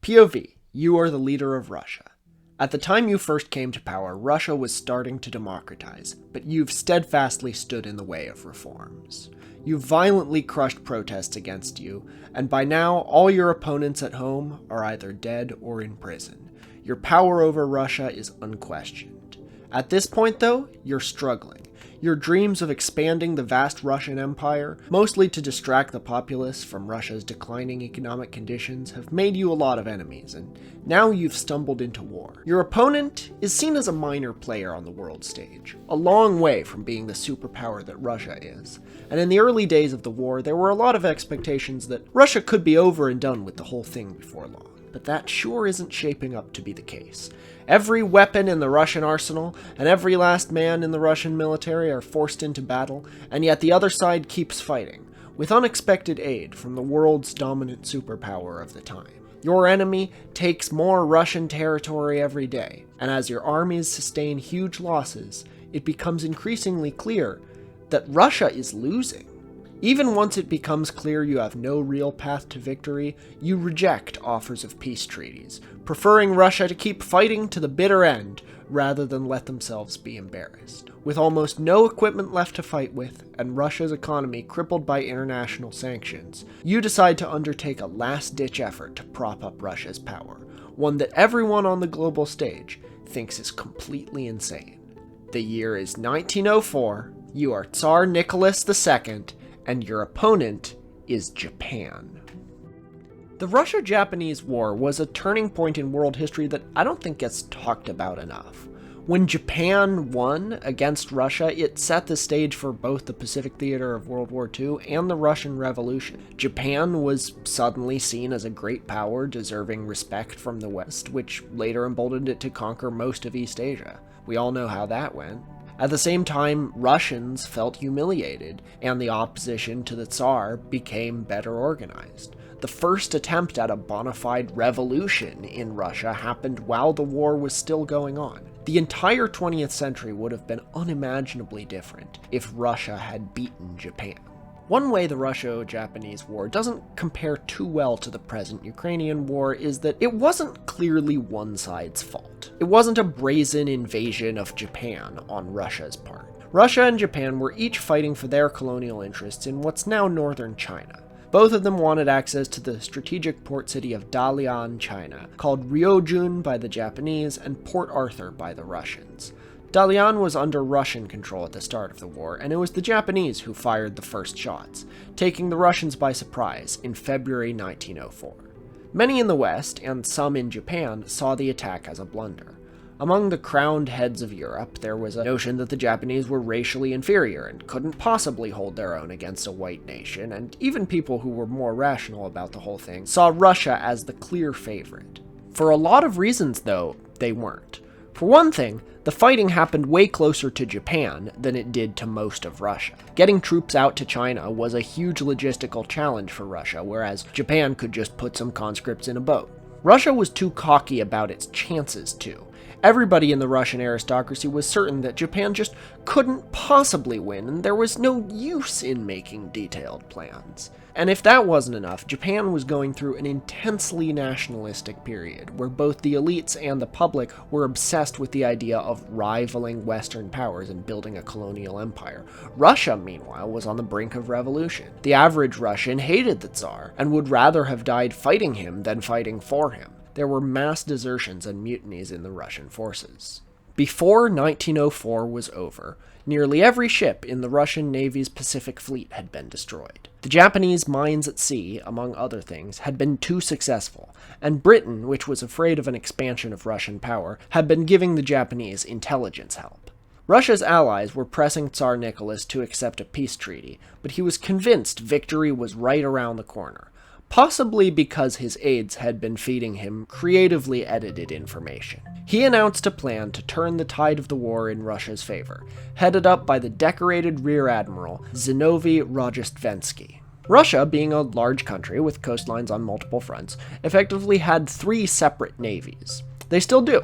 POV, you are the leader of Russia. At the time you first came to power, Russia was starting to democratize, but you've steadfastly stood in the way of reforms. You've violently crushed protests against you, and by now all your opponents at home are either dead or in prison. Your power over Russia is unquestioned. At this point though, you're struggling. Your dreams of expanding the vast Russian Empire, mostly to distract the populace from Russia's declining economic conditions, have made you a lot of enemies, and now you've stumbled into war. Your opponent is seen as a minor player on the world stage, a long way from being the superpower that Russia is. And in the early days of the war, there were a lot of expectations that Russia could be over and done with the whole thing before long. But that sure isn't shaping up to be the case. Every weapon in the Russian arsenal and every last man in the Russian military are forced into battle, and yet the other side keeps fighting, with unexpected aid from the world's dominant superpower of the time. Your enemy takes more Russian territory every day, and as your armies sustain huge losses, it becomes increasingly clear that Russia is losing. Even once it becomes clear you have no real path to victory, you reject offers of peace treaties, preferring Russia to keep fighting to the bitter end rather than let themselves be embarrassed. With almost no equipment left to fight with, and Russia's economy crippled by international sanctions, you decide to undertake a last-ditch effort to prop up Russia's power, one that everyone on the global stage thinks is completely insane. The year is 1904, you are Tsar Nicholas II, and your opponent is Japan. The Russo-Japanese War was a turning point in world history that I don't think gets talked about enough. When Japan won against Russia, it set the stage for both the Pacific theater of World War II and the Russian Revolution. Japan was suddenly seen as a great power deserving respect from the West, which later emboldened it to conquer most of East Asia. We all know how that went. At the same time, Russians felt humiliated, and the opposition to the Tsar became better organized. The first attempt at a bona fide revolution in Russia happened while the war was still going on. The entire 20th century would have been unimaginably different if Russia had beaten Japan. One way the Russo-Japanese War doesn't compare too well to the present Ukrainian war is that it wasn't clearly one side's fault. It wasn't a brazen invasion of Japan on Russia's part. Russia and Japan were each fighting for their colonial interests in what's now northern China. Both of them wanted access to the strategic port city of Dalian, China, called Ryojun by the Japanese and Port Arthur by the Russians. Dalian was under Russian control at the start of the war, and it was the Japanese who fired the first shots, taking the Russians by surprise in February 1904. Many in the West, and some in Japan, saw the attack as a blunder. Among the crowned heads of Europe, there was a notion that the Japanese were racially inferior and couldn't possibly hold their own against a white nation, and even people who were more rational about the whole thing saw Russia as the clear favorite. For a lot of reasons, though, they weren't. For one thing, the fighting happened way closer to Japan than it did to most of Russia. Getting troops out to China was a huge logistical challenge for Russia, whereas Japan could just put some conscripts in a boat. Russia was too cocky about its chances, too. Everybody in the Russian aristocracy was certain that Japan just couldn't possibly win, and there was no use in making detailed plans. And if that wasn't enough, Japan was going through an intensely nationalistic period, where both the elites and the public were obsessed with the idea of rivaling Western powers and building a colonial empire. Russia, meanwhile, was on the brink of revolution. The average Russian hated the Tsar, and would rather have died fighting him than fighting for him. There were mass desertions and mutinies in the Russian forces. Before 1904 was over, nearly every ship in the Russian Navy's Pacific Fleet had been destroyed. The Japanese mines at sea, among other things, had been too successful, and Britain, which was afraid of an expansion of Russian power, had been giving the Japanese intelligence help. Russia's allies were pressing Tsar Nicholas to accept a peace treaty, but he was convinced victory was right around the corner. Possibly because his aides had been feeding him creatively edited information. He announced a plan to turn the tide of the war in Russia's favor, headed up by the decorated Rear Admiral Zinovy Rozhestvensky. Russia, being a large country with coastlines on multiple fronts, effectively had 3 separate navies. They still do.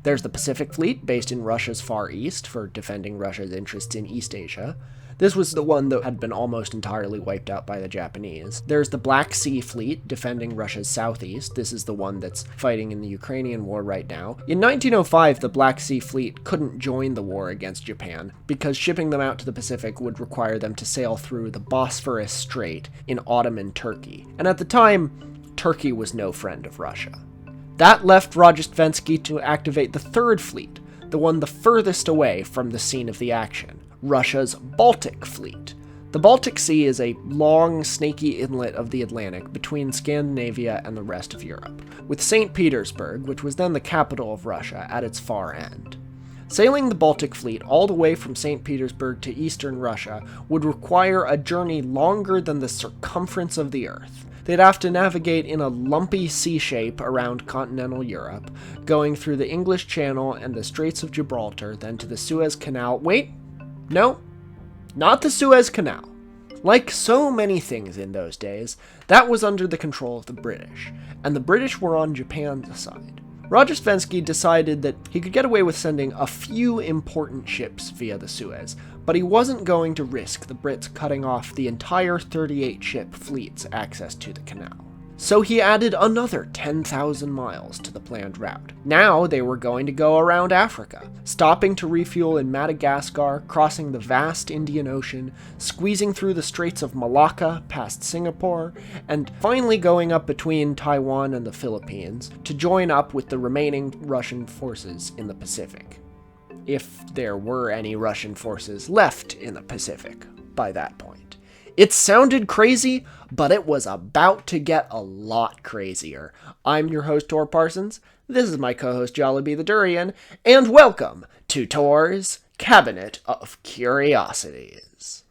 There's the Pacific Fleet, based in Russia's Far East for defending Russia's interests in East Asia. This was the one that had been almost entirely wiped out by the Japanese. There's the Black Sea Fleet, defending Russia's southeast. This is the one that's fighting in the Ukrainian war right now. In 1905, the Black Sea Fleet couldn't join the war against Japan because shipping them out to the Pacific would require them to sail through the Bosphorus Strait in Ottoman Turkey. And at the time, Turkey was no friend of Russia. That left Rojestvensky to activate the Third Fleet, the one the furthest away from the scene of the action, Russia's Baltic Fleet. The Baltic Sea is a long, snaky inlet of the Atlantic between Scandinavia and the rest of Europe, with St. Petersburg, which was then the capital of Russia, at its far end. Sailing the Baltic Fleet all the way from St. Petersburg to eastern Russia would require a journey longer than the circumference of the Earth. They'd have to navigate in a lumpy sea shape around continental Europe, going through the English Channel and the Straits of Gibraltar, then to the Suez Canal. Wait, no, not the Suez Canal. Like so many things in those days, that was under the control of the British, and the British were on Japan's side. Rojestvensky decided that he could get away with sending a few important ships via the Suez, but he wasn't going to risk the Brits cutting off the entire 38-ship fleet's access to the canal. So he added another 10,000 miles to the planned route. Now they were going to go around Africa, stopping to refuel in Madagascar, crossing the vast Indian Ocean, squeezing through the Straits of Malacca past Singapore, and finally going up between Taiwan and the Philippines to join up with the remaining Russian forces in the Pacific. If there were any Russian forces left in the Pacific by that point. It sounded crazy, but it was about to get a lot crazier. I'm your host, Tor Parsons. This is my co-host, Jollibee the Durian, and welcome to Tor's Cabinet of Curiosities.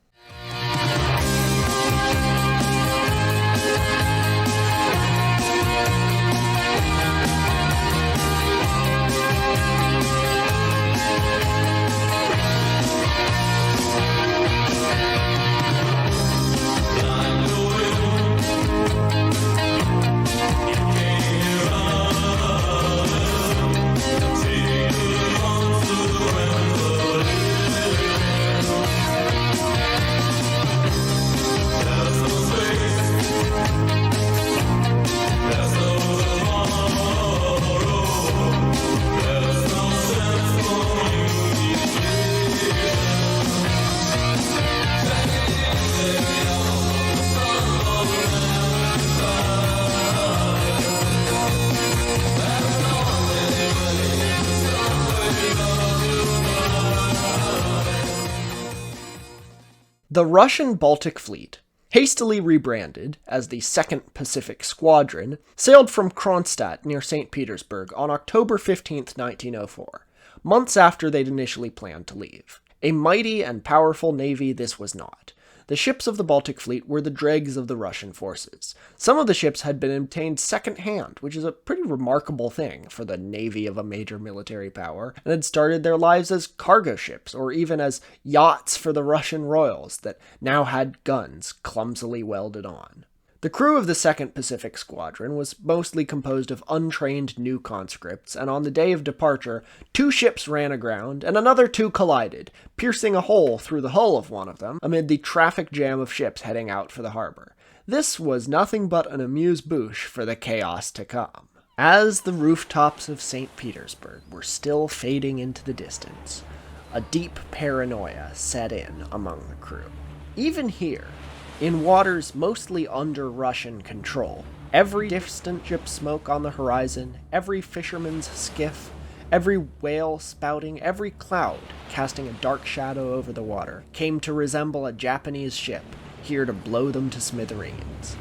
The Russian Baltic Fleet, hastily rebranded as the 2nd Pacific Squadron, sailed from Kronstadt near St. Petersburg on October 15, 1904, months after they'd initially planned to leave. A mighty and powerful navy this was not. The ships of the Baltic Fleet were the dregs of the Russian forces. Some of the ships had been obtained second-hand, which is a pretty remarkable thing for the navy of a major military power, and had started their lives as cargo ships, or even as yachts for the Russian royals that now had guns clumsily welded on. The crew of the 2nd Pacific Squadron was mostly composed of untrained new conscripts, and on the day of departure, 2 ships ran aground and another 2 collided, piercing a hole through the hull of one of them amid the traffic jam of ships heading out for the harbor. This was nothing but an amuse-bouche for the chaos to come. As the rooftops of St. Petersburg were still fading into the distance, a deep paranoia set in among the crew. Even here, in waters mostly under Russian control, every distant ship smoke on the horizon, every fisherman's skiff, every whale spouting, every cloud casting a dark shadow over the water, came to resemble a Japanese ship, here to blow them to smithereens.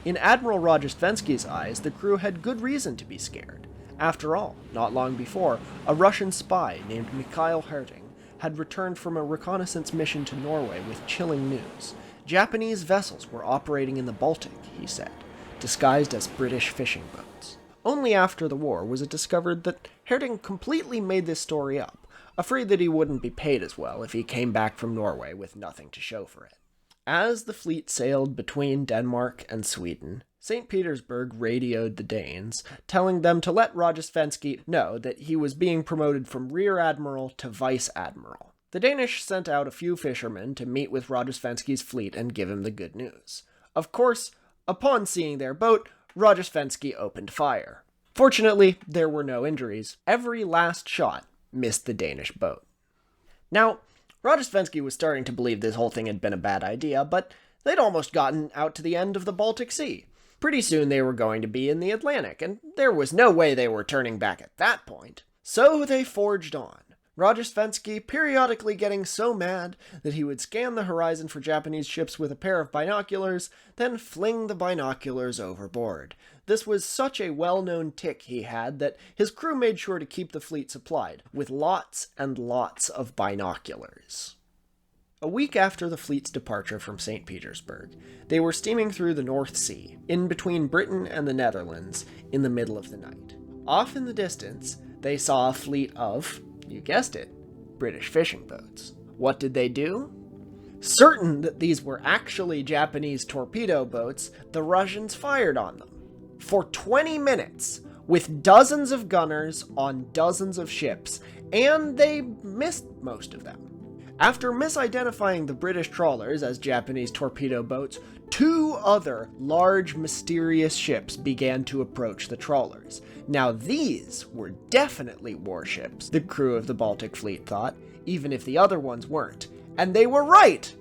In Admiral Rojestvensky's eyes, the crew had good reason to be scared. After all, not long before, a Russian spy named Mikhail Herting had returned from a reconnaissance mission to Norway with chilling news. Japanese vessels were operating in the Baltic, he said, disguised as British fishing boats. Only after the war was it discovered that Herting completely made this story up, afraid that he wouldn't be paid as well if he came back from Norway with nothing to show for it. As the fleet sailed between Denmark and Sweden, St. Petersburg radioed the Danes, telling them to let Rojestvensky know that he was being promoted from Rear Admiral to Vice Admiral. The Danish sent out a few fishermen to meet with Rojesvenski's fleet and give him the good news. Of course, upon seeing their boat, Rojesvenski opened fire. Fortunately, there were no injuries. Every last shot missed the Danish boat. Now, Rojesvenski was starting to believe this whole thing had been a bad idea, but they'd almost gotten out to the end of the Baltic Sea. Pretty soon they were going to be in the Atlantic, and there was no way they were turning back at that point. So they forged on. Rojesvenski periodically getting so mad that he would scan the horizon for Japanese ships with a pair of binoculars, then fling the binoculars overboard. This was such a well-known tic he had that his crew made sure to keep the fleet supplied, with lots and lots of binoculars. A week after the fleet's departure from St. Petersburg, they were steaming through the North Sea, in between Britain and the Netherlands, in the middle of the night. Off in the distance, they saw a fleet of, you guessed it, British fishing boats. What did they do? Certain that these were actually Japanese torpedo boats, the Russians fired on them. For 20 minutes, with dozens of gunners on dozens of ships, and they missed most of them. After misidentifying the British trawlers as Japanese torpedo boats, 2 other large, mysterious ships began to approach the trawlers. Now these were definitely warships, the crew of the Baltic Fleet thought, even if the other ones weren't. And they were right!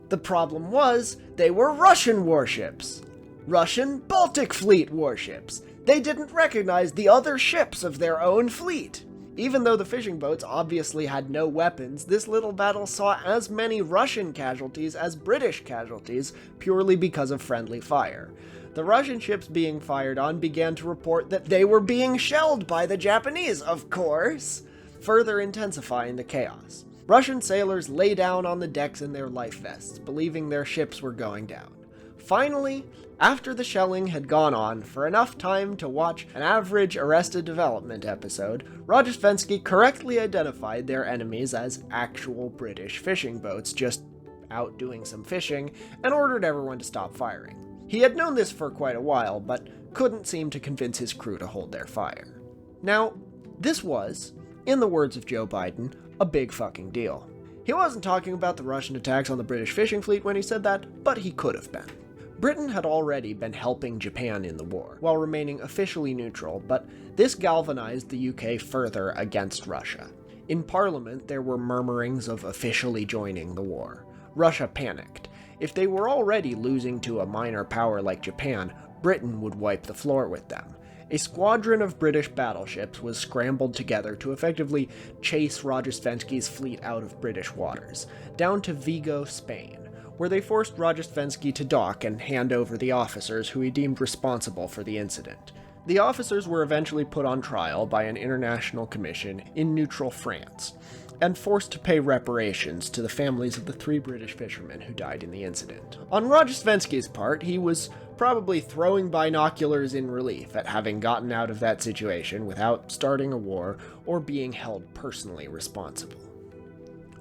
The problem was, they were Russian warships. Russian Baltic Fleet warships. They didn't recognize the other ships of their own fleet. Even though the fishing boats obviously had no weapons, this little battle saw as many Russian casualties as British casualties, purely because of friendly fire. The Russian ships being fired on began to report that they were being shelled by the Japanese, of course, further intensifying the chaos. Russian sailors lay down on the decks in their life vests, believing their ships were going down. Finally, after the shelling had gone on for enough time to watch an average Arrested Development episode, Rojesvenski correctly identified their enemies as actual British fishing boats just out doing some fishing, and ordered everyone to stop firing. He had known this for quite a while, but couldn't seem to convince his crew to hold their fire. Now, this was, in the words of Joe Biden, a big fucking deal. He wasn't talking about the Russian attacks on the British fishing fleet when he said that, but he could have been. Britain had already been helping Japan in the war, while remaining officially neutral, but this galvanized the UK further against Russia. In Parliament, there were murmurings of officially joining the war. Russia panicked. If they were already losing to a minor power like Japan, Britain would wipe the floor with them. A squadron of British battleships was scrambled together to effectively chase Rojesvenski's fleet out of British waters, down to Vigo, Spain, where they forced Rojesvenski to dock and hand over the officers who he deemed responsible for the incident. The officers were eventually put on trial by an international commission in neutral France, and forced to pay reparations to the families of the 3 British fishermen who died in the incident. On Rojesvenski's part, he was probably throwing binoculars in relief at having gotten out of that situation without starting a war or being held personally responsible.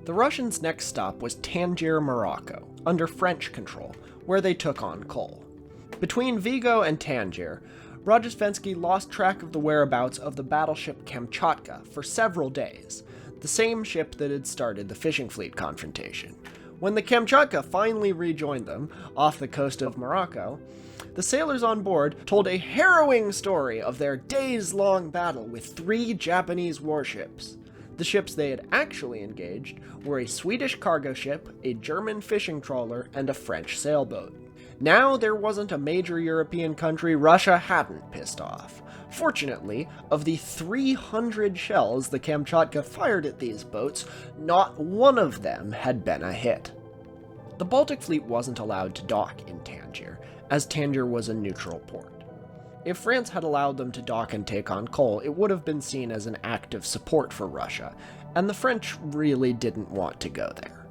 The Russians' next stop was Tangier, Morocco, under French control, where they took on coal. Between Vigo and Tangier, Rojesvenski lost track of the whereabouts of the battleship Kamchatka for several days, the same ship that had started the fishing fleet confrontation. When the Kamchatka finally rejoined them, off the coast of Morocco, the sailors on board told a harrowing story of their days-long battle with 3 Japanese warships. The ships they had actually engaged were a Swedish cargo ship, a German fishing trawler, and a French sailboat. Now there wasn't a major European country Russia hadn't pissed off. Fortunately, of the 300 shells the Kamchatka fired at these boats, not one of them had been a hit. The Baltic Fleet wasn't allowed to dock in Tangier, as Tangier was a neutral port. If France had allowed them to dock and take on coal, it would have been seen as an act of support for Russia, and the French really didn't want to go there.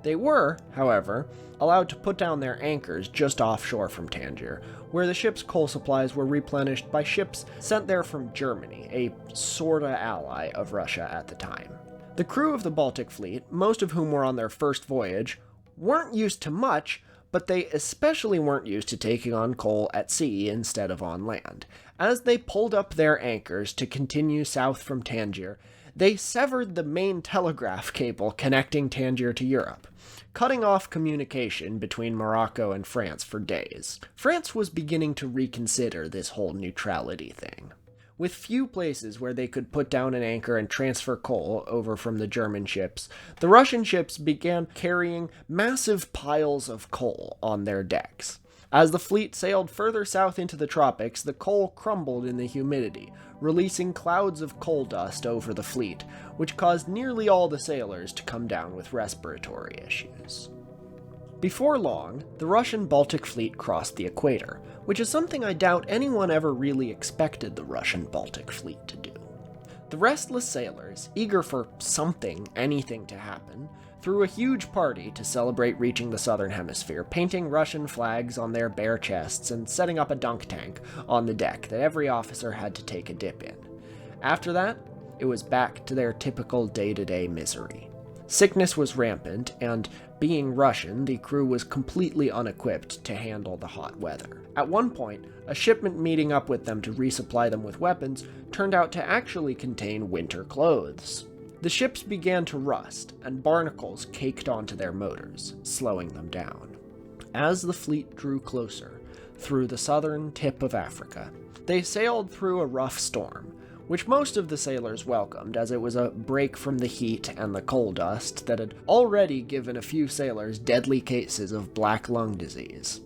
They were, however, allowed to put down their anchors just offshore from Tangier, where the ship's coal supplies were replenished by ships sent there from Germany, a sorta ally of Russia at the time. The crew of the Baltic Fleet, most of whom were on their first voyage, weren't used to much, but they especially weren't used to taking on coal at sea instead of on land. As they pulled up their anchors to continue south from Tangier, they severed the main telegraph cable connecting Tangier to Europe, cutting off communication between Morocco and France for days. France was beginning to reconsider this whole neutrality thing. With few places where they could put down an anchor and transfer coal over from the German ships, the Russian ships began carrying massive piles of coal on their decks. As the fleet sailed further south into the tropics, the coal crumbled in the humidity, releasing clouds of coal dust over the fleet, which caused nearly all the sailors to come down with respiratory issues. Before long, the Russian Baltic Fleet crossed the equator, which is something I doubt anyone ever really expected the Russian Baltic Fleet to do. The restless sailors, eager for anything to happen, threw a huge party to celebrate reaching the southern hemisphere, painting Russian flags on their bare chests and setting up a dunk tank on the deck that every officer had to take a dip in. After that, it was back to their typical day-to-day misery. Sickness was rampant, and being Russian, the crew was completely unequipped to handle the hot weather. At one point, a shipment meeting up with them to resupply them with weapons turned out to actually contain winter clothes. The ships began to rust, and barnacles caked onto their motors, slowing them down. As the fleet drew closer, through the southern tip of Africa, they sailed through a rough storm, which most of the sailors welcomed, as it was a break from the heat and the coal dust that had already given a few sailors deadly cases of black lung disease.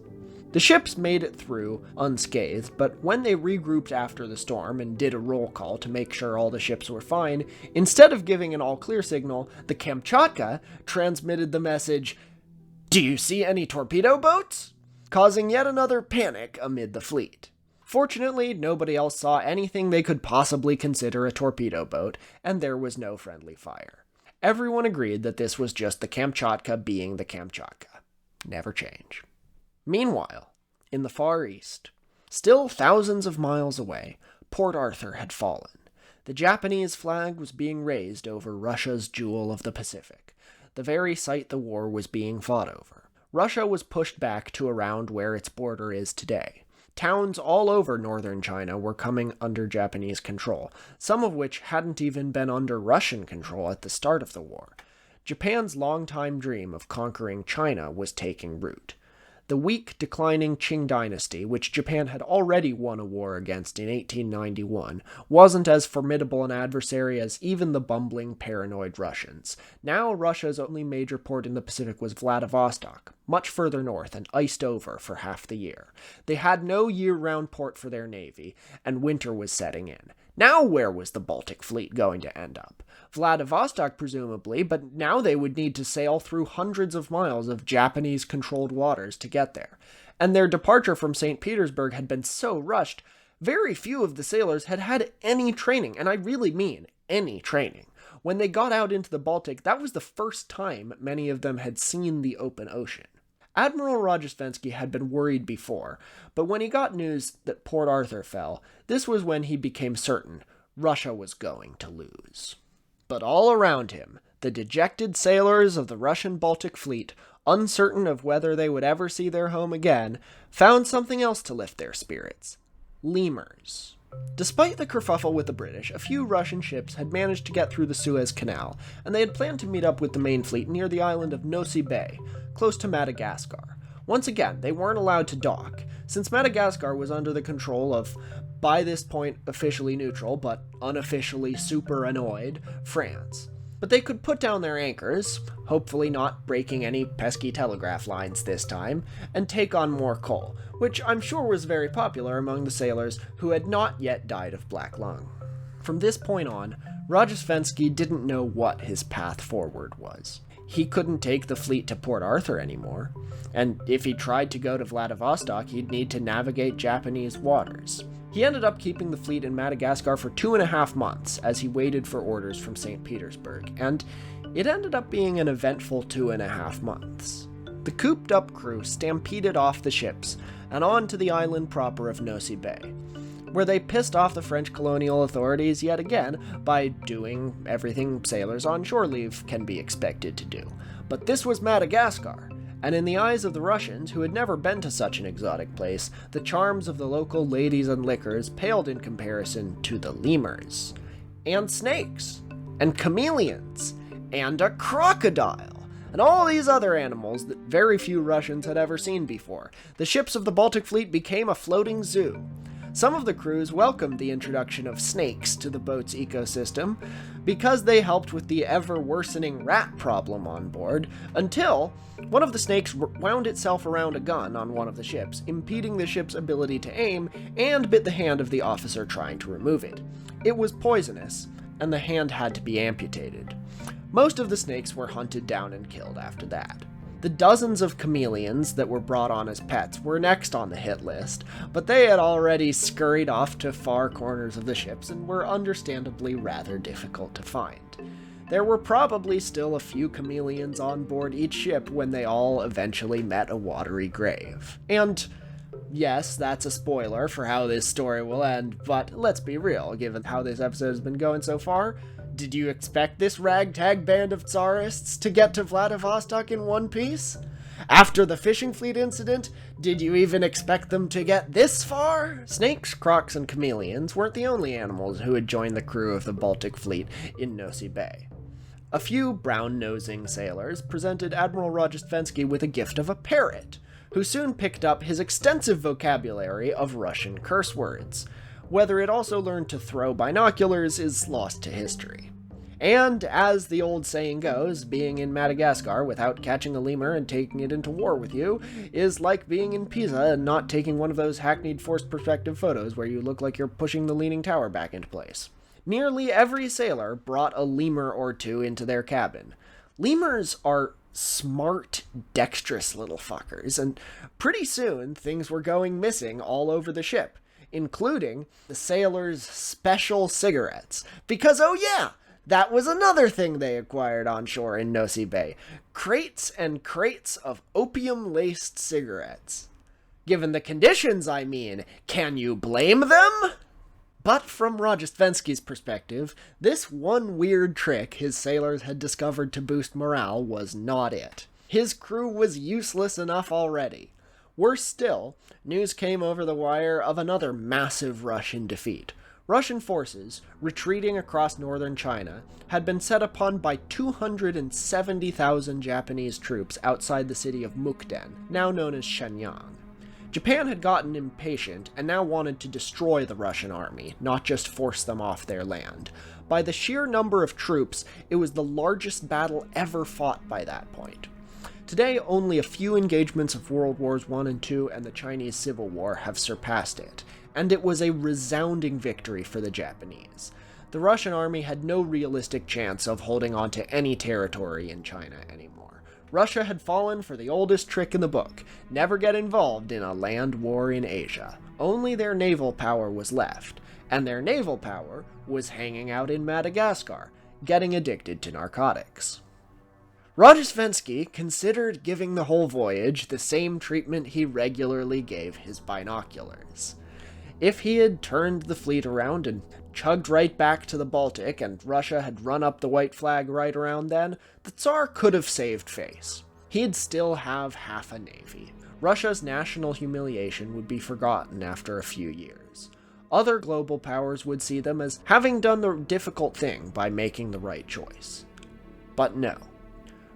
The ships made it through unscathed, but when they regrouped after the storm and did a roll call to make sure all the ships were fine, instead of giving an all-clear signal, the Kamchatka transmitted the message, "Do you see any torpedo boats?" causing yet another panic amid the fleet. Fortunately, nobody else saw anything they could possibly consider a torpedo boat, and there was no friendly fire. Everyone agreed that this was just the Kamchatka being the Kamchatka. Never change. Meanwhile, in the Far East, still thousands of miles away, Port Arthur had fallen. The Japanese flag was being raised over Russia's jewel of the Pacific, the very site the war was being fought over. Russia was pushed back to around where its border is today. Towns all over northern China were coming under Japanese control, some of which hadn't even been under Russian control at the start of the war. Japan's longtime dream of conquering China was taking root. The weak, declining Qing dynasty, which Japan had already won a war against in 1891, wasn't as formidable an adversary as even the bumbling, paranoid Russians. Now Russia's only major port in the Pacific was Vladivostok, much further north and iced over for half the year. They had no year-round port for their navy, and winter was setting in. Now where was the Baltic Fleet going to end up? Vladivostok, presumably, but now they would need to sail through hundreds of miles of Japanese-controlled waters to get there. And their departure from St. Petersburg had been so rushed, very few of the sailors had had any training, and I really mean any training. When they got out into the Baltic, that was the first time many of them had seen the open ocean. Admiral Rojesvenski had been worried before, but when he got news that Port Arthur fell, this was when he became certain Russia was going to lose. But all around him, the dejected sailors of the Russian Baltic Fleet, uncertain of whether they would ever see their home again, found something else to lift their spirits: lemurs. Despite the kerfuffle with the British, a few Russian ships had managed to get through the Suez Canal, and they had planned to meet up with the main fleet near the island of Nosy Bay, close to Madagascar. Once again, they weren't allowed to dock, since Madagascar was under the control of, by this point officially neutral, but unofficially super annoyed, France. But they could put down their anchors, hopefully not breaking any pesky telegraph lines this time, and take on more coal, which I'm sure was very popular among the sailors who had not yet died of black lung. From this point on, Rojesvenski didn't know what his path forward was. He couldn't take the fleet to Port Arthur anymore, and if he tried to go to Vladivostok, he'd need to navigate Japanese waters. He ended up keeping the fleet in Madagascar for 2.5 months as he waited for orders from St. Petersburg, and it ended up being an eventful 2.5 months. The cooped-up crew stampeded off the ships and on to the island proper of Nosy Bay, where they pissed off the French colonial authorities yet again by doing everything sailors on shore leave can be expected to do. But this was Madagascar, and in the eyes of the Russians, who had never been to such an exotic place, the charms of the local ladies and liquors paled in comparison to the lemurs. And snakes. and chameleons, and a crocodile, and all these other animals that very few Russians had ever seen before. The ships of the Baltic Fleet became a floating zoo. Some of the crews welcomed the introduction of snakes to the boat's ecosystem because they helped with the ever-worsening rat problem on board, until one of the snakes wound itself around a gun on one of the ships, impeding the ship's ability to aim, and bit the hand of the officer trying to remove it. It was poisonous, and the hand had to be amputated. Most of the snakes were hunted down and killed after that. The dozens of chameleons that were brought on as pets were next on the hit list, but they had already scurried off to far corners of the ships and were understandably rather difficult to find. There were probably still a few chameleons on board each ship when they all eventually met a watery grave. And yes, that's a spoiler for how this story will end, but let's be real, given how this episode has been going so far. Did you expect this ragtag band of Tsarists to get to Vladivostok in one piece? After the fishing fleet incident, did you even expect them to get this far? Snakes, crocs, and chameleons weren't the only animals who had joined the crew of the Baltic Fleet in Nosy Bay. A few brown-nosing sailors presented Admiral Rojestvensky with a gift of a parrot, who soon picked up his extensive vocabulary of Russian curse words. Whether it also learned to throw binoculars is lost to history. And, as the old saying goes, being in Madagascar without catching a lemur and taking it into war with you is like being in Pisa and not taking one of those hackneyed forced perspective photos where you look like you're pushing the Leaning Tower back into place. Nearly every sailor brought a lemur or two into their cabin. Lemurs are smart, dexterous little fuckers, and pretty soon things were going missing all over the ship, including the sailors' special cigarettes. Because, oh yeah, that was another thing they acquired on shore in Nosy Bay. Crates and crates of opium-laced cigarettes. Given the conditions, I mean, can you blame them? But from Rojestvensky's perspective, this one weird trick his sailors had discovered to boost morale was not it. His crew was useless enough already. Worse still, news came over the wire of another massive Russian defeat. Russian forces, retreating across northern China, had been set upon by 270,000 Japanese troops outside the city of Mukden, now known as Shenyang. Japan had gotten impatient and now wanted to destroy the Russian army, not just force them off their land. By the sheer number of troops, it was the largest battle ever fought by that point. Today, only a few engagements of World Wars I and II and the Chinese Civil War have surpassed it, and it was a resounding victory for the Japanese. The Russian army had no realistic chance of holding on to any territory in China anymore. Russia had fallen for the oldest trick in the book: never get involved in a land war in Asia. Only their naval power was left, and their naval power was hanging out in Madagascar, getting addicted to narcotics. Rojestvensky considered giving the whole voyage the same treatment he regularly gave his binoculars. If he had turned the fleet around and chugged right back to the Baltic, and Russia had run up the white flag right around then, the Tsar could have saved face. He'd still have half a navy. Russia's national humiliation would be forgotten after a few years. Other global powers would see them as having done the difficult thing by making the right choice. But no.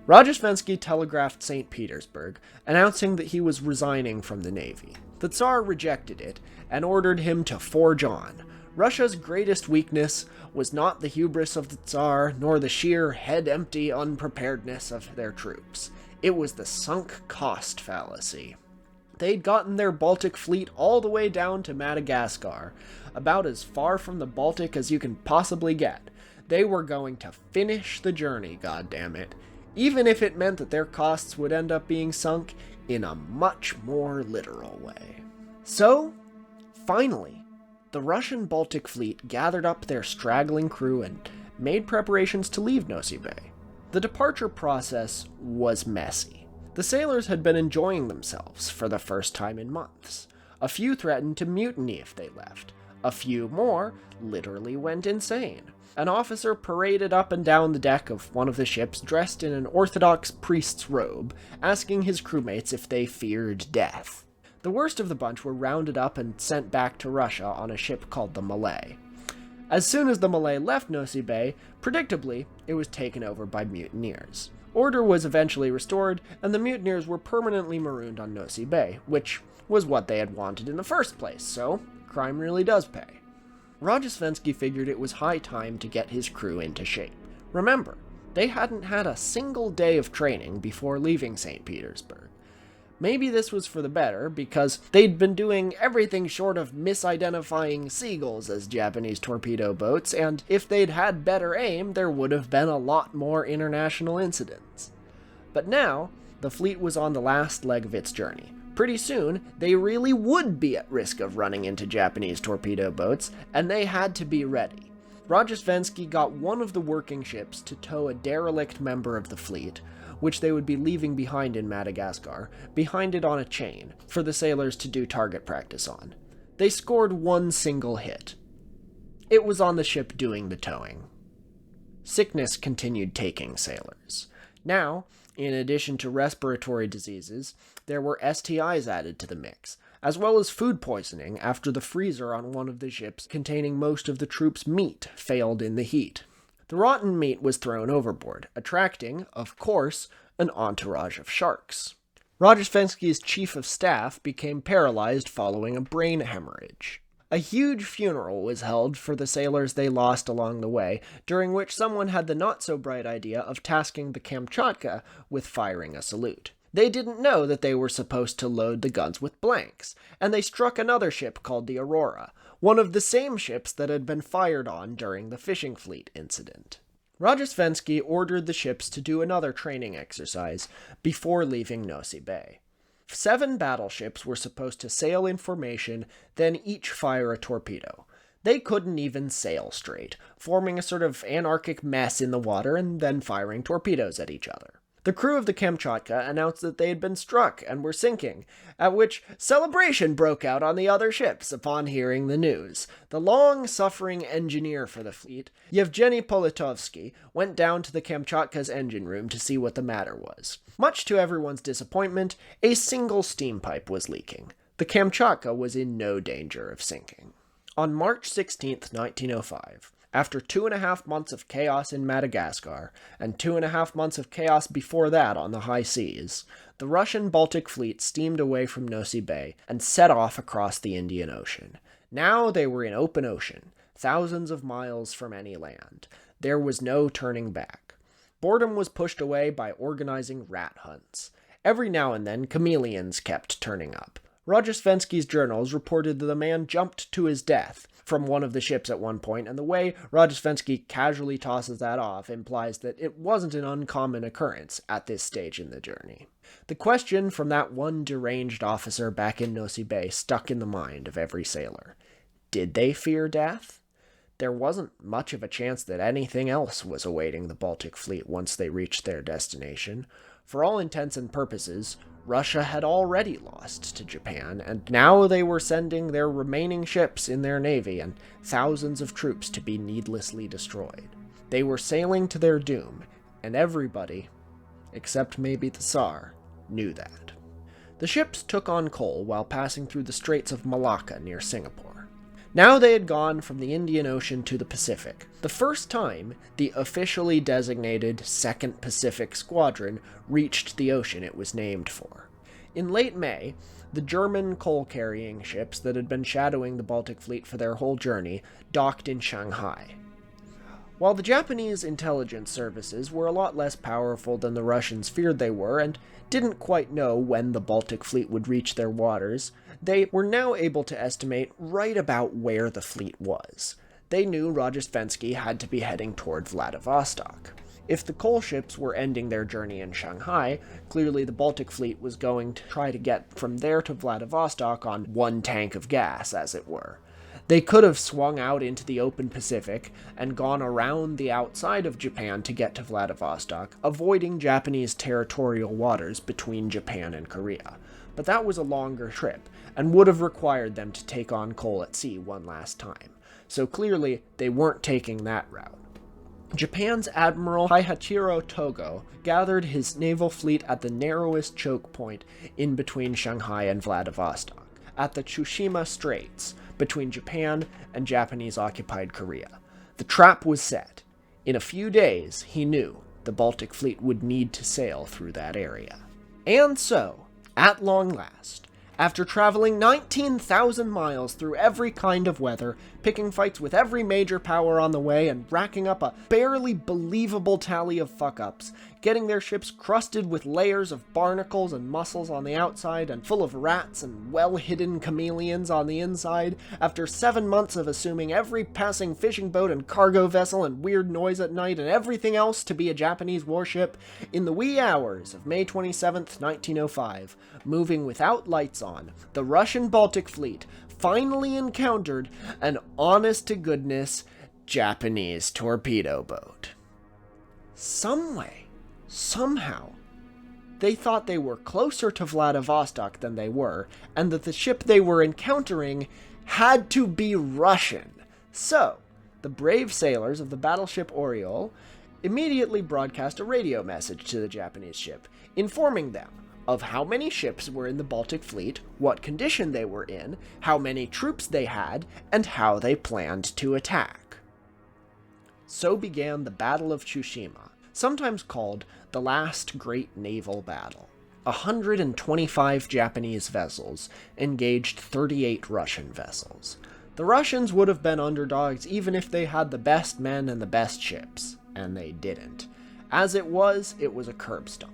Rojestvensky telegraphed St. Petersburg, announcing that he was resigning from the navy. The Tsar rejected it, and ordered him to forge on. Russia's greatest weakness was not the hubris of the Tsar, nor the sheer head-empty unpreparedness of their troops. It was the sunk cost fallacy. They'd gotten their Baltic fleet all the way down to Madagascar, about as far from the Baltic as you can possibly get. They were going to finish the journey, goddammit, even if it meant that their costs would end up being sunk in a much more literal way. So, finally, the Russian Baltic Fleet gathered up their straggling crew and made preparations to leave Nosy Bay. The departure process was messy. The sailors had been enjoying themselves for the first time in months. A few threatened to mutiny if they left. A few more literally went insane. An officer paraded up and down the deck of one of the ships dressed in an Orthodox priest's robe, asking his crewmates if they feared death. The worst of the bunch were rounded up and sent back to Russia on a ship called the Malay. As soon as the Malay left Nosy Bay, predictably, it was taken over by mutineers. Order was eventually restored, and the mutineers were permanently marooned on Nosy Bay, which was what they had wanted in the first place, so crime really does pay. Rojesvenski figured it was high time to get his crew into shape. Remember, they hadn't had a single day of training before leaving St. Petersburg. Maybe this was for the better, because they'd been doing everything short of misidentifying seagulls as Japanese torpedo boats, and if they'd had better aim, there would have been a lot more international incidents. But now, the fleet was on the last leg of its journey. Pretty soon, they really would be at risk of running into Japanese torpedo boats, and they had to be ready. Rojesvenski got one of the working ships to tow a derelict member of the fleet, which they would be leaving behind in Madagascar, behind it on a chain, for the sailors to do target practice on. They scored one single hit. It was on the ship doing the towing. Sickness continued taking sailors. Now, in addition to respiratory diseases, there were STIs added to the mix, as well as food poisoning after the freezer on one of the ships containing most of the troops' meat failed in the heat. The rotten meat was thrown overboard, attracting, of course, an entourage of sharks. Rojesvenski's chief of staff became paralyzed following a brain hemorrhage. A huge funeral was held for the sailors they lost along the way, during which someone had the not-so-bright idea of tasking the Kamchatka with firing a salute. They didn't know that they were supposed to load the guns with blanks, and they struck another ship called the Aurora, one of the same ships that had been fired on during the fishing fleet incident. Rojesvenski ordered the ships to do another training exercise before leaving Nosy Bay. 7 battleships were supposed to sail in formation, then each fire a torpedo. They couldn't even sail straight, forming a sort of anarchic mess in the water and then firing torpedoes at each other. The crew of the Kamchatka announced that they had been struck and were sinking, at which celebration broke out on the other ships upon hearing the news. The long-suffering engineer for the fleet, Yevgeny Politovsky, went down to the Kamchatka's engine room to see what the matter was. Much to everyone's disappointment, a single steam pipe was leaking. The Kamchatka was in no danger of sinking. On March 16, 1905, after 2.5 months of chaos in Madagascar, and 2.5 months of chaos before that on the high seas, the Russian Baltic Fleet steamed away from Nosy Bay and set off across the Indian Ocean. Now they were in open ocean, thousands of miles from any land. There was no turning back. Boredom was pushed away by organizing rat hunts. Every now and then, chameleons kept turning up. Rojesvenski's journals reported that the man jumped to his death from one of the ships at one point, and the way Rojesvenski casually tosses that off implies that it wasn't an uncommon occurrence at this stage in the journey. The question from that one deranged officer back in Nosy Bay stuck in the mind of every sailor. Did they fear death? There wasn't much of a chance that anything else was awaiting the Baltic Fleet once they reached their destination. For all intents and purposes, Russia had already lost to Japan, and now they were sending their remaining ships in their navy and thousands of troops to be needlessly destroyed. They were sailing to their doom, and everybody, except maybe the Tsar, knew that. The ships took on coal while passing through the Straits of Malacca near Singapore. Now they had gone from the Indian Ocean to the Pacific, the first time the officially designated 2nd Pacific Squadron reached the ocean it was named for. In late May, the German coal-carrying ships that had been shadowing the Baltic Fleet for their whole journey docked in Shanghai. While the Japanese intelligence services were a lot less powerful than the Russians feared they were and didn't quite know when the Baltic Fleet would reach their waters, they were now able to estimate right about where the fleet was. They knew Rojesvenski had to be heading toward Vladivostok. If the coal ships were ending their journey in Shanghai, clearly the Baltic Fleet was going to try to get from there to Vladivostok on one tank of gas, as it were. They could have swung out into the open Pacific and gone around the outside of Japan to get to Vladivostok, avoiding Japanese territorial waters between Japan and Korea. But that was a longer trip, and would have required them to take on coal at sea one last time. So clearly, they weren't taking that route. Japan's Admiral Haihachiro Togo gathered his naval fleet at the narrowest choke point in between Shanghai and Vladivostok, at the Tsushima Straits, between Japan and Japanese-occupied Korea. The trap was set. In a few days, he knew the Baltic Fleet would need to sail through that area. And so, at long last, after traveling 19,000 miles through every kind of weather, picking fights with every major power on the way, and racking up a barely believable tally of fuck-ups, getting their ships crusted with layers of barnacles and mussels on the outside, and full of rats and well-hidden chameleons on the inside, after 7 months of assuming every passing fishing boat and cargo vessel and weird noise at night and everything else to be a Japanese warship, in the wee hours of May 27th, 1905, moving without lights on, the Russian Baltic Fleet finally encountered an honest-to-goodness Japanese torpedo boat. Somehow, they thought they were closer to Vladivostok than they were, and that the ship they were encountering had to be Russian. So, the brave sailors of the battleship Oriole immediately broadcast a radio message to the Japanese ship, informing them of how many ships were in the Baltic Fleet, what condition they were in, how many troops they had, and how they planned to attack. So began the Battle of Tsushima, sometimes called the last great naval battle. 125 Japanese vessels engaged 38 Russian vessels. The Russians would have been underdogs even if they had the best men and the best ships, and they didn't. As it was a curb stomp.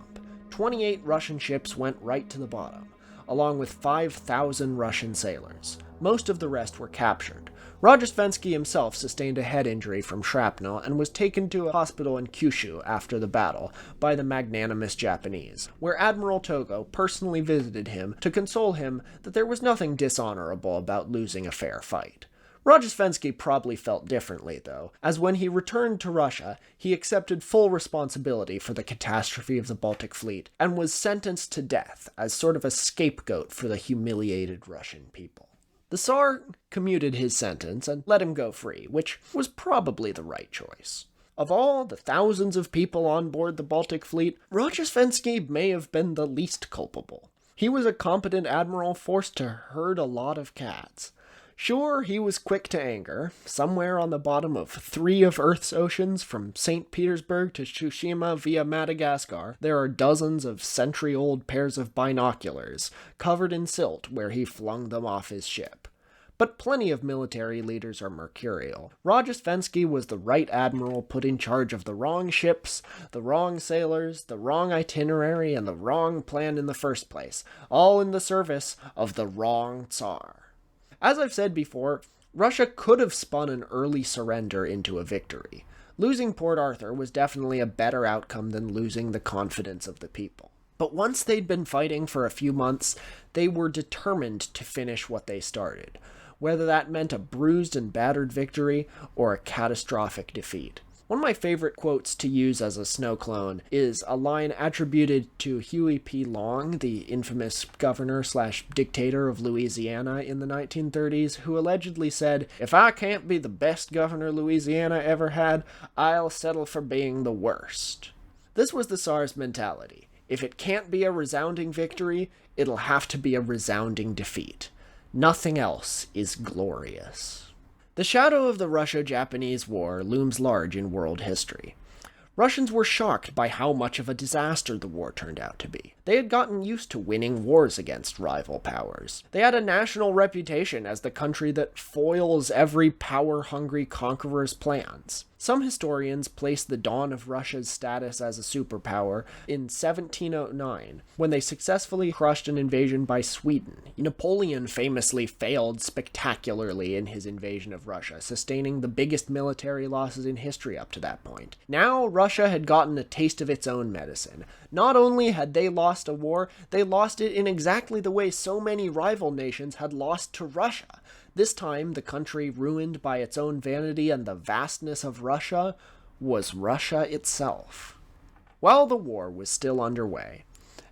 28 Russian ships went right to the bottom, along with 5,000 Russian sailors. Most of the rest were captured. Rojestvensky himself sustained a head injury from shrapnel and was taken to a hospital in Kyushu after the battle by the magnanimous Japanese, where Admiral Togo personally visited him to console him that there was nothing dishonorable about losing a fair fight. Rojestvensky probably felt differently, though, as when he returned to Russia, he accepted full responsibility for the catastrophe of the Baltic Fleet, and was sentenced to death as sort of a scapegoat for the humiliated Russian people. The Tsar commuted his sentence and let him go free, which was probably the right choice. Of all the thousands of people on board the Baltic Fleet, Rojestvensky may have been the least culpable. He was a competent admiral forced to herd a lot of cats. Sure, he was quick to anger. Somewhere on the bottom of 3 of Earth's oceans, from St. Petersburg to Tsushima via Madagascar, there are dozens of century-old pairs of binoculars, covered in silt, where he flung them off his ship. But plenty of military leaders are mercurial. Rojestvensky was the right admiral put in charge of the wrong ships, the wrong sailors, the wrong itinerary, and the wrong plan in the first place, all in the service of the wrong Tsar. As I've said before, Russia could have spun an early surrender into a victory. Losing Port Arthur was definitely a better outcome than losing the confidence of the people. But once they'd been fighting for a few months, they were determined to finish what they started, whether that meant a bruised and battered victory or a catastrophic defeat. One of my favorite quotes to use as a snow clone is a line attributed to Huey P. Long, the infamous governor/dictator of Louisiana in the 1930s, who allegedly said, "If I can't be the best governor Louisiana ever had, I'll settle for being the worst." This was the Tsar's mentality. If it can't be a resounding victory, it'll have to be a resounding defeat. Nothing else is glorious. The shadow of the Russo-Japanese War looms large in world history. Russians were shocked by how much of a disaster the war turned out to be. They had gotten used to winning wars against rival powers. They had a national reputation as the country that foils every power-hungry conqueror's plans. Some historians place the dawn of Russia's status as a superpower in 1709, when they successfully crushed an invasion by Sweden. Napoleon famously failed spectacularly in his invasion of Russia, sustaining the biggest military losses in history up to that point. Now, Russia had gotten a taste of its own medicine. Not only had they lost a war, they lost it in exactly the way so many rival nations had lost to Russia. This time, the country ruined by its own vanity and the vastness of Russia was Russia itself. While the war was still underway,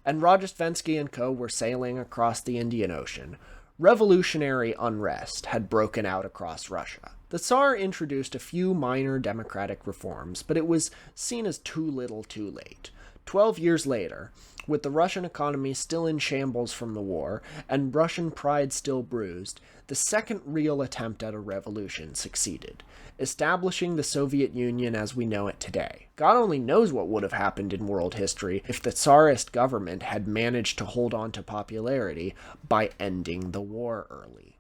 and Rojestvensky and co. were sailing across the Indian Ocean, revolutionary unrest had broken out across Russia. The Tsar introduced a few minor democratic reforms, but it was seen as too little too late. 12 years later, with the Russian economy still in shambles from the war, and Russian pride still bruised, the second real attempt at a revolution succeeded, establishing the Soviet Union as we know it today. God only knows what would have happened in world history if the Tsarist government had managed to hold on to popularity by ending the war early.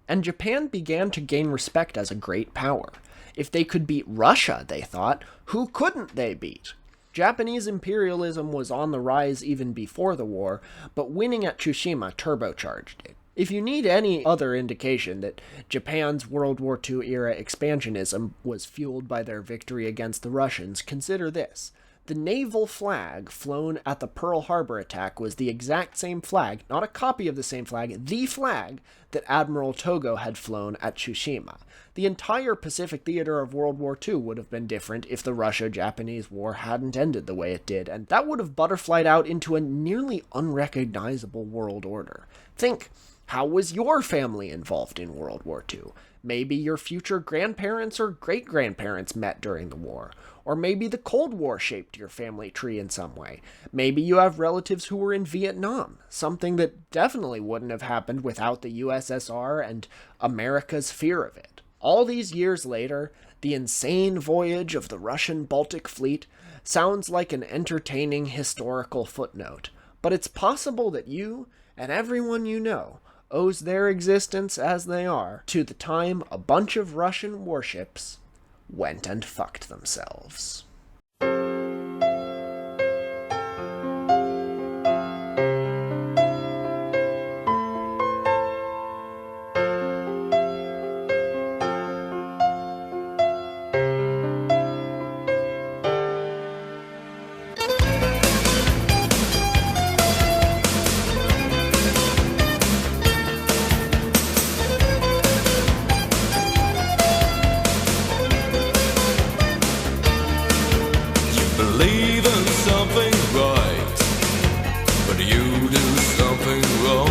And Japan began to gain respect as a great power. If they could beat Russia, they thought, who couldn't they beat? Japanese imperialism was on the rise even before the war, but winning at Tsushima turbocharged it. If you need any other indication that Japan's World War II era expansionism was fueled by their victory against the Russians, consider this. The naval flag flown at the Pearl Harbor attack was the exact same flag, not a copy of the same flag, the flag that Admiral Togo had flown at Tsushima. The entire Pacific theater of World War II would have been different if the Russo-Japanese War hadn't ended the way it did, and that would have butterflied out into a nearly unrecognizable world order. Think, how was your family involved in World War II? Maybe your future grandparents or great-grandparents met during the war. Or maybe the Cold War shaped your family tree in some way. Maybe you have relatives who were in Vietnam, something that definitely wouldn't have happened without the USSR and America's fear of it. All these years later, the insane voyage of the Russian Baltic Fleet sounds like an entertaining historical footnote, but it's possible that you, and everyone you know, owes their existence as they are to the time a bunch of Russian warships went and fucked themselves. Believe in something right, but you do something wrong.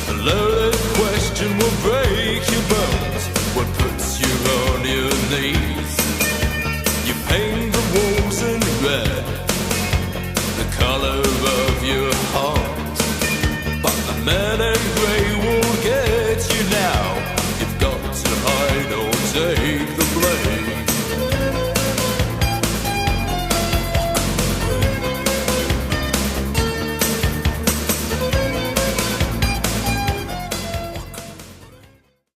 A loaded question will break your bones. What puts you on your knees?